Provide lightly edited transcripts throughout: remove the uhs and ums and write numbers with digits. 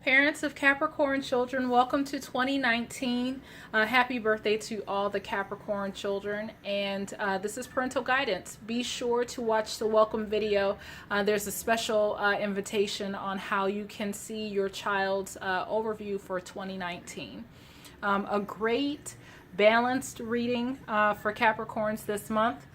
Parents of Capricorn children, welcome to 2019. Happy birthday to all the Capricorn children. And this is parental guidance. Be sure to watch the welcome video. There's a special invitation on how you can see your child's overview for 2019. A great balanced reading for Capricorns this month.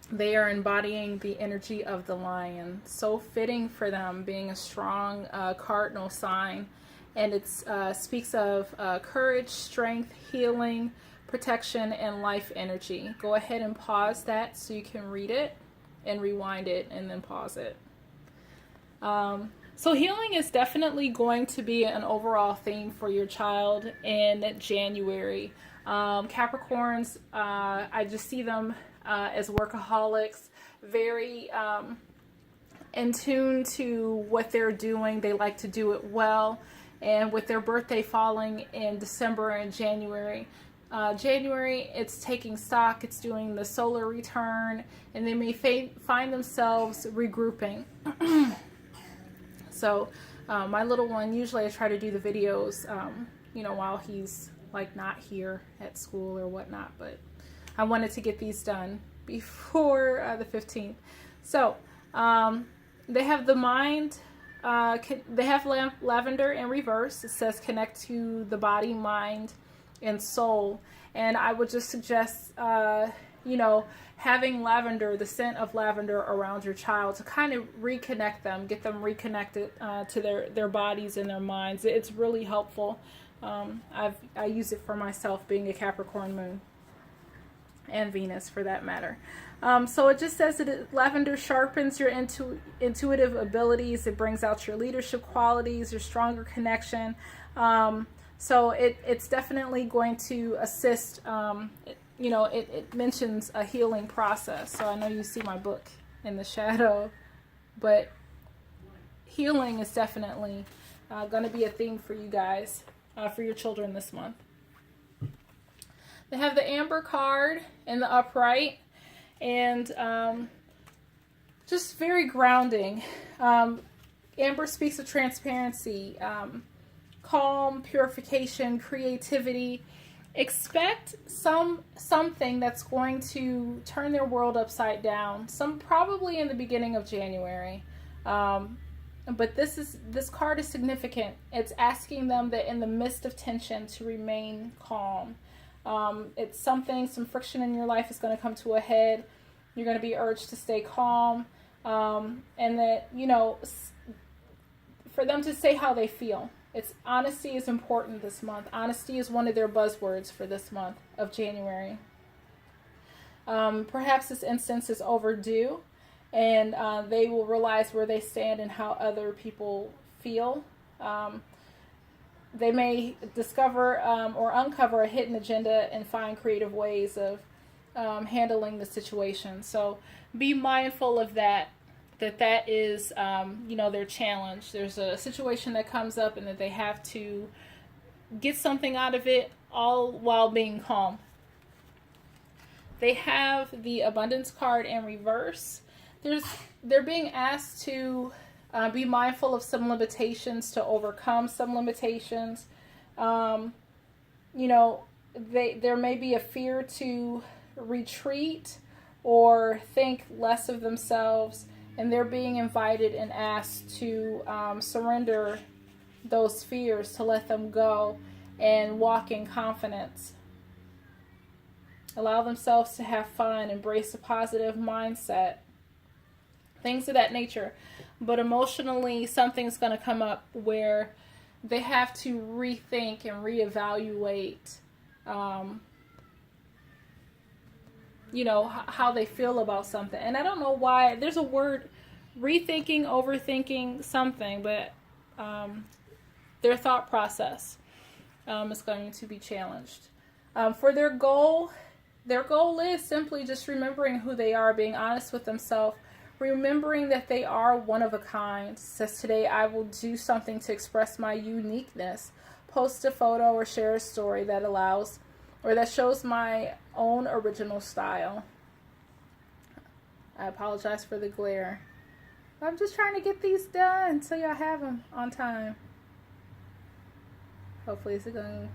They are embodying the energy of the lion. So fitting for them, being a strong cardinal sign. And it speaks of courage, strength, healing, protection, and life energy. Go ahead and pause that so you can read it and rewind it and then pause it. So healing is definitely going to be an overall theme for your child in January. Capricorns, I just see them as workaholics, very in tune to what they're doing. They like to do it well. And with their birthday falling in December and January, it's taking stock, it's doing the solar return, and they may find themselves regrouping. So my little one, usually I try to do the videos, while he's like not here at school or whatnot, but I wanted to get these done before the 15th. So they have the mind, they have lavender in reverse. It says connect to the body, mind, and soul. And I would just suggest, having lavender, the scent of lavender around your child to kind of reconnect them, get them reconnected to their bodies and their minds. It's really helpful. I use it for myself, being a Capricorn moon, and Venus for that matter. So it just says that lavender sharpens your intuitive abilities. It brings out your leadership qualities, your stronger connection. So it's definitely going to assist. It mentions a healing process. So I know you see my book in the shadow, but healing is definitely going to be a theme for you guys, for your children this month. They have the Amber card in the upright, and just very grounding. Amber speaks of transparency, calm, purification, creativity. Expect something that's going to turn their world upside down. Probably in the beginning of January. But this card is significant. It's asking them that in the midst of tension to remain calm. It's some friction in your life is going to come to a head. You're going to be urged to stay calm. And that, for them to say how they feel. Honesty is important this month. Honesty is one of their buzzwords for this month of January. Perhaps this instance is overdue, and they will realize where they stand and how other people feel. They may discover or uncover a hidden agenda and find creative ways of handling the situation. So be mindful of that is, their challenge. There's a situation that comes up and that they have to get something out of it, all while being calm. They have the Abundance card in reverse. They're being asked to be mindful of some limitations, to overcome some limitations. There may be a fear to retreat or think less of themselves, and they're being invited and asked to surrender those fears, to let them go and walk in confidence. Allow themselves to have fun, embrace a positive mindset, things of that nature. But emotionally, something's going to come up where they have to rethink and reevaluate, how they feel about something. And I don't know why there's a word, rethinking, overthinking something, but their thought process is going to be challenged. For their goal is simply just remembering who they are, being honest with themselves, remembering that they are one of a kind. It says today, I will do something to express my uniqueness. Post a photo or share a story that allows or that shows my own original style. I apologize for the glare. I'm just trying to get these done so y'all have them on time. Hopefully it's going.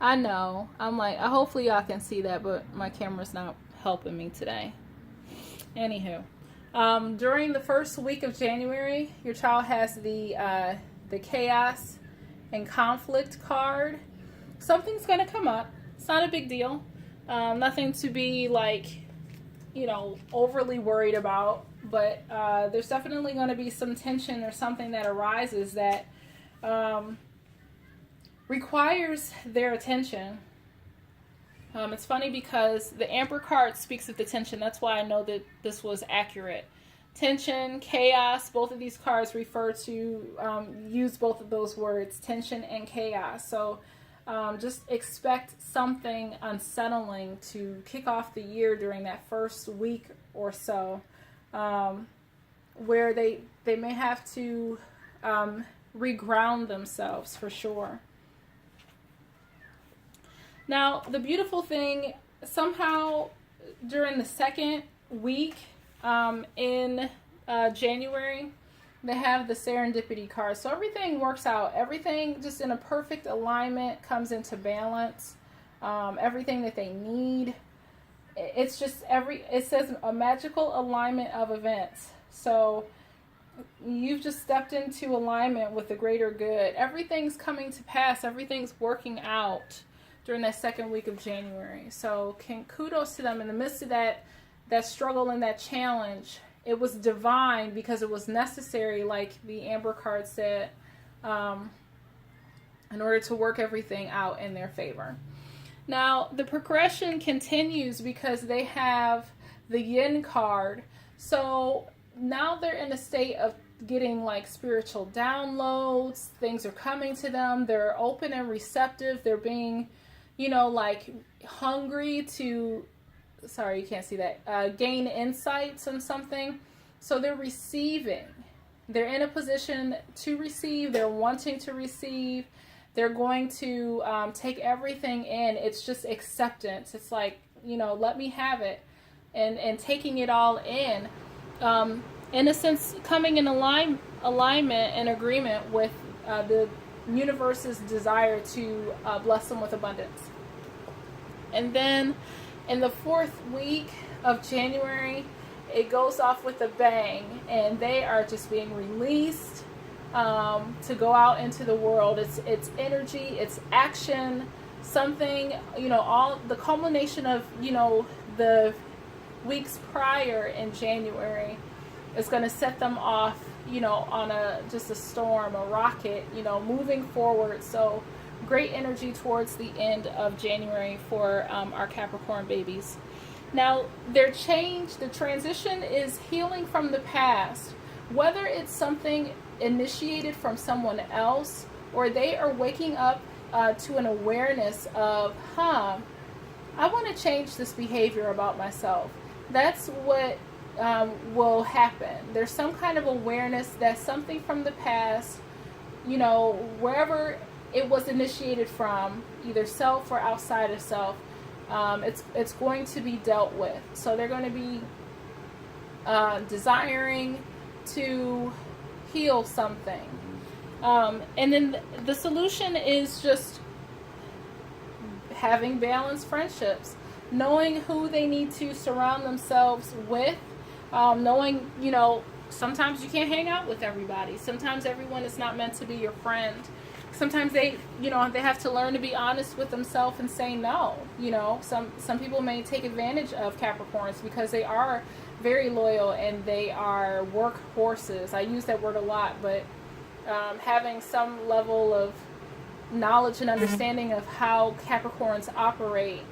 I know. I'm like, hopefully y'all can see that, but my camera's not helping me today. Anywho, during the first week of January, your child has the chaos and conflict card. Something's going to come up. It's not a big deal. Nothing to be like, overly worried about. But there's definitely going to be some tension or something that arises that requires their attention. It's funny because the Amber card speaks of the tension. That's why I know that this was accurate. Tension, chaos, both of these cards refer to, use both of those words, tension and chaos. So just expect something unsettling to kick off the year during that first week or so, where they may have to reground themselves for sure. Now, the beautiful thing, somehow during the second week in January, they have the serendipity card. So everything works out. Everything just in a perfect alignment comes into balance. Everything that they need. It's just it says a magical alignment of events. So you've just stepped into alignment with the greater good. Everything's coming to pass. Everything's working out during that second week of January. So kudos to them in the midst of that struggle and that challenge. It was divine because it was necessary, like the Amber card said, in order to work everything out in their favor. Now, the progression continues because they have the Yin card. So now they're in a state of getting like spiritual downloads. Things are coming to them. They're open and receptive. They're being, like hungry to, sorry, you can't see that, gain insights on something. So they're receiving. They're in a position to receive. They're wanting to receive. They're going to take everything in. It's just acceptance. It's like, let me have it, and taking it all in a sense, coming in alignment and agreement with the universe's desire to bless them with abundance. And then in the fourth week of January, it goes off with a bang, and they are just being released to go out into the world. It's energy, it's action, something, all the culmination of, the weeks prior in January is going to set them off, on just a storm, a rocket, moving forward. So great energy towards the end of January for our Capricorn babies. Now, the transition is healing from the past, whether it's something initiated from someone else or they are waking up to an awareness of, I want to change this behavior about myself. That's what will happen. There's some kind of awareness that something from the past, wherever it was initiated from, either self or outside of self, it's going to be dealt with. So they're going to be desiring to heal something. And then the solution is just having balanced friendships, knowing who they need to surround themselves with, knowing, sometimes you can't hang out with everybody. Sometimes everyone is not meant to be your friend. Sometimes they have to learn to be honest with themselves and say no. Some people may take advantage of Capricorns because they are very loyal and they are workhorses. I use that word a lot, but having some level of knowledge and understanding of how Capricorns operate,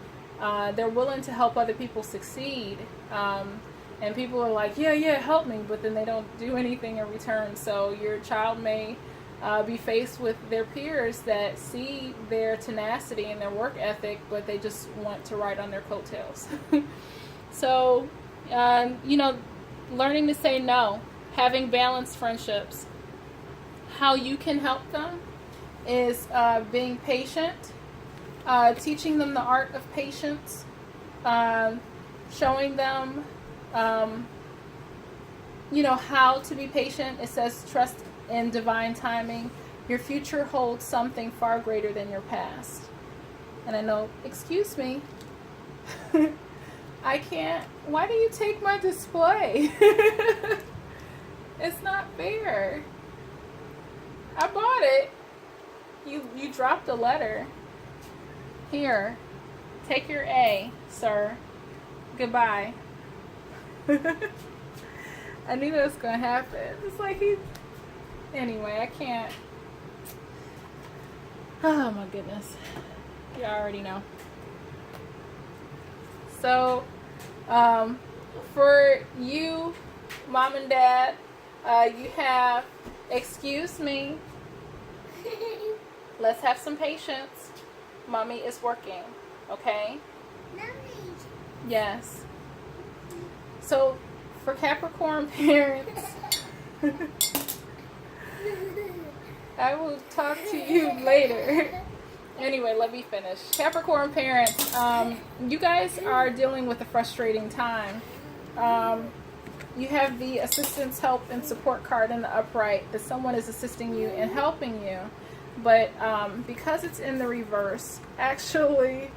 they're willing to help other people succeed. And people are like, yeah, help me, but then they don't do anything in return. So your child may be faced with their peers that see their tenacity and their work ethic, but they just want to ride on their coattails. So, learning to say no, having balanced friendships. How you can help them is being patient, teaching them the art of patience, showing them, you know, how to be patient. It says trust in divine timing. Your future holds something far greater than your past. And I know, excuse me, I can't, why do you take my display? It's not fair. I bought it. You dropped a letter. Here, take your A, sir. Goodbye. I knew that was going to happen. It's like anyway, I can't. Oh my goodness. You already know. So, for you, mom and dad, you have, excuse me, let's have some patience. Mommy is working, okay? Mommy. Yes. So, for Capricorn parents, I will talk to you later. Anyway, let me finish. Capricorn parents, you guys are dealing with a frustrating time. You have the assistance, help, and support card in the upright, that someone is assisting you and helping you. But because it's in the reverse, actually,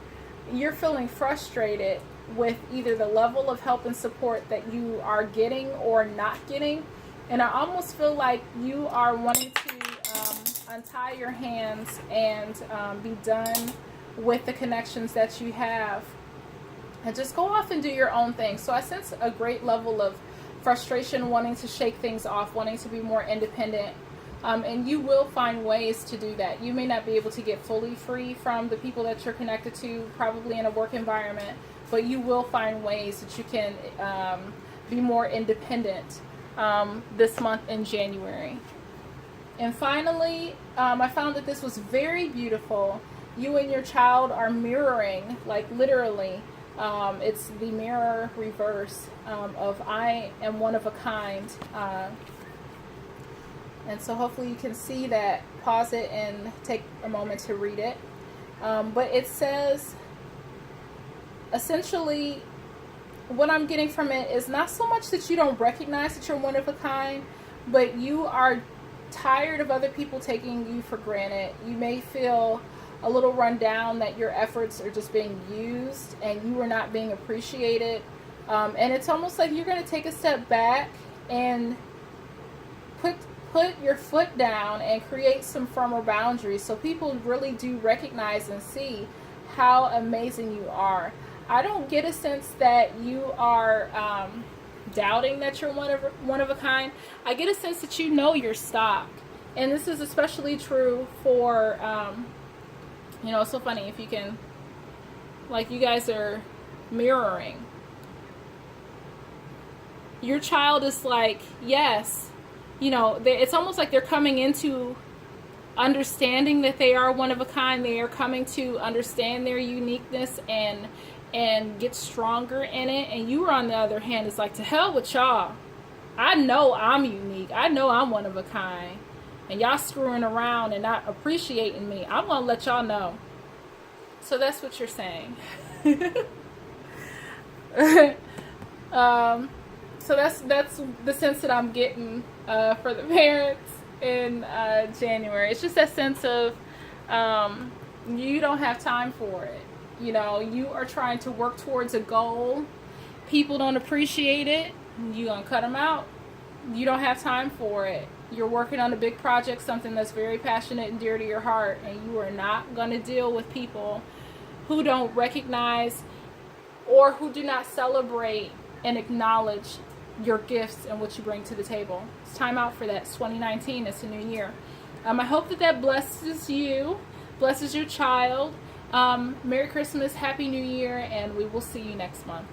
you're feeling frustrated with either the level of help and support that you are getting or not getting. And I almost feel like you are wanting to untie your hands and be done with the connections that you have and just go off and do your own thing. So I sense a great level of frustration, wanting to shake things off, wanting to be more independent. And you will find ways to do that. You may not be able to get fully free from the people that you're connected to, probably in a work environment, but you will find ways that you can be more independent this month in January. And finally, I found that this was very beautiful. You and your child are mirroring, like literally. It's the mirror reverse of I am one of a kind. And so hopefully you can see that. Pause it and take a moment to read it. But it says, essentially, what I'm getting from it is not so much that you don't recognize that you're one of a kind, but you are tired of other people taking you for granted. You may feel a little run down that your efforts are just being used and you are not being appreciated. And it's almost like you're going to take a step back and put your foot down and create some firmer boundaries so people really do recognize and see how amazing you are. I don't get a sense that you are doubting that you're one of a kind. I get a sense that you know your stock. And this is especially true for, you know, it's so funny if you can, like, you guys are mirroring. Your child is like, yes, you know, it's almost like they're coming into understanding that they are one of a kind. They are coming to understand their uniqueness and get stronger in it. And you, on the other hand, is like, to hell with y'all. I know I'm unique. I know I'm one of a kind. And y'all screwing around and not appreciating me. I'm going to let y'all know. So that's what you're saying. So that's the sense that I'm getting for the parents in January. It's just that sense of you don't have time for it. You know, you are trying to work towards a goal. People don't appreciate it. You're going to cut them out. You don't have time for it. You're working on a big project, something that's very passionate and dear to your heart, and you are not going to deal with people who don't recognize or who do not celebrate and acknowledge your gifts and what you bring to the table. It's time out for that. It's 2019. It's a new year. I hope that blesses you, blesses your child. Merry Christmas, Happy New Year, and we will see you next month.